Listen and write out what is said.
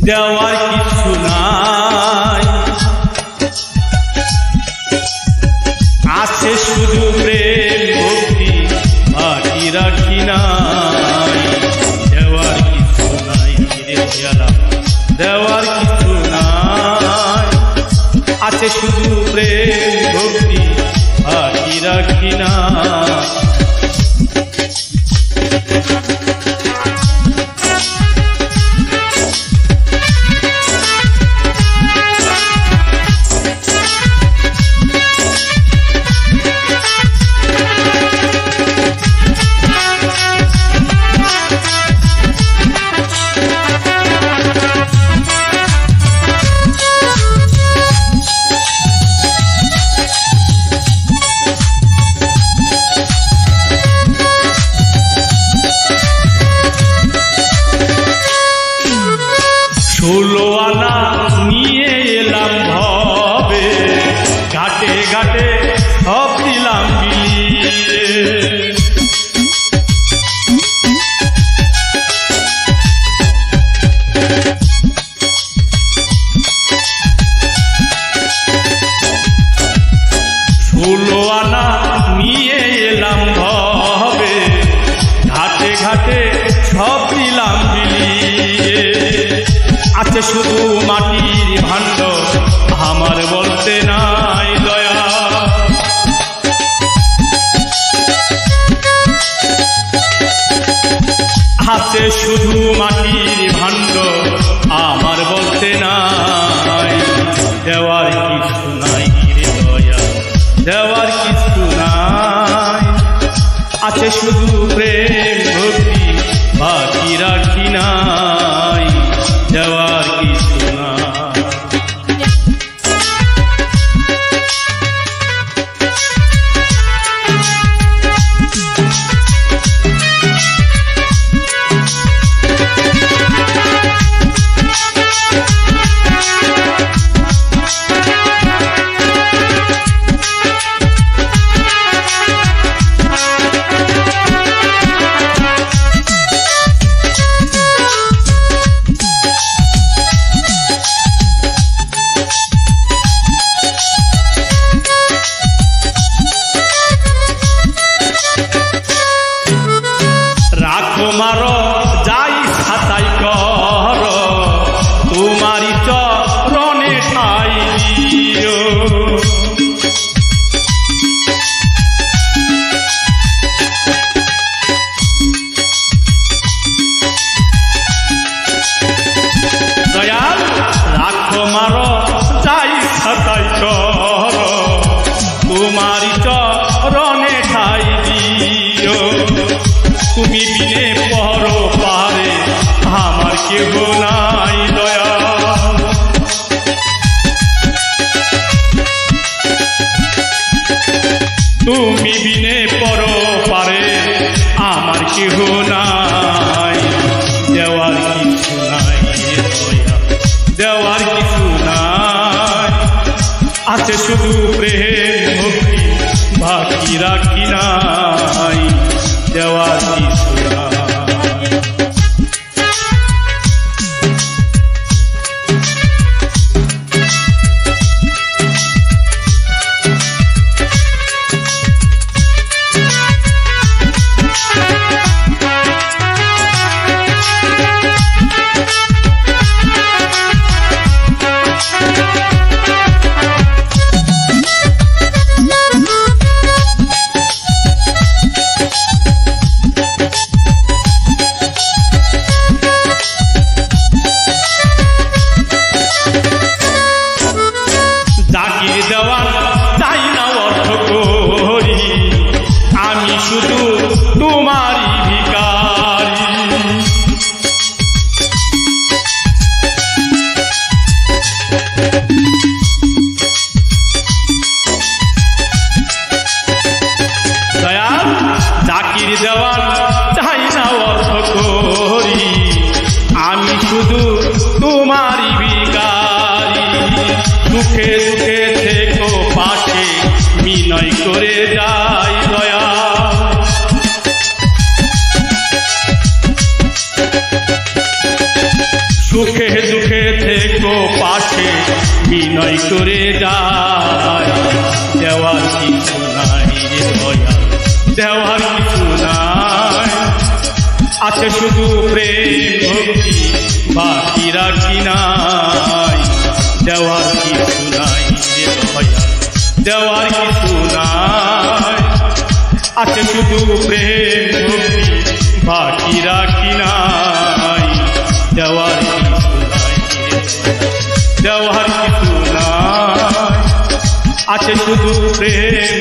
দেওয়ার কিছু নাই, আছে শুধু প্রেম ভক্তি, বাকি রাখি নাই। দেওয়ার কিছু নাই রে জ্বালা, দেওয়ার কিছু নাই, আছে শুধু প্রেম ভক্তি, বাকি রাখি নাই। ষোলো আনা নিয়ে এলাম ভবে, ঘাটে ঘাটে সব দিলাম বিলিয়ে। ষোলো আনা নিয়ে এলাম ভবে, ঘাটে ঘাটে সব দিলাম বিলিয়ে। আছে শুধু মাটির ভাণ্ড, আমার বলতে নাই দয়া। আছে শুধু মাটির ভাণ্ড, আমার বলতে নাই। দেওয়ার কিছু নাই রে দয়া, দেওয়ার কিছু নাই, আছে শুধু প্রেম ভক্তি, বাকি রাখি নাই। দেওয়ার কিছু নাই। তোমার যাই ছাতাই কর, তোমারই চরণে ঠাই দিও। দয়াল রাখো মার যাই ছাতাই কর, তোমারই চরণে ঠাই দিও। তুমি বিনে পর পারে আমার কেহ নাই দয়া। তুমি বিনে পর পারে আমার কেহ নাই। দেওয়ার কিছু নাই দয়া, দেওয়ার কিছু নাই, আছে শুধু প্রেম ভক্তি, বাকি রাখি নাই। দেওয়ার কিছু নাই। দেওয়ার চাই না অর্থ করি, আমি শুধু তোমারই ভিখারি। দয়াল চাকির দেওয়ার চাই না অর্থ করি, আমি শুধু তোমারই ভিখারি। দুঃখে দুঃখে থেকো পাশে, বিনয় করে যাই দয়া। সুখে দুঃখে থেকো পাশে বিনয় করে যায়, দেওয়ার কিছু নাই রে দয়া, দেওয়ার কিছু নাই, আছে শুধু প্রেম ভক্তি বাকি রাখি নাই, দেওয়ার কিছু নাই রে দয়া, দেওয়ার কিছু নাই, আছে শুধু প্রেম ভক্তি বাকি রাখি নাই, দেওয়ার কিছু নাই, দেওয়ার কিছু নাই, আছে শুধু প্রেম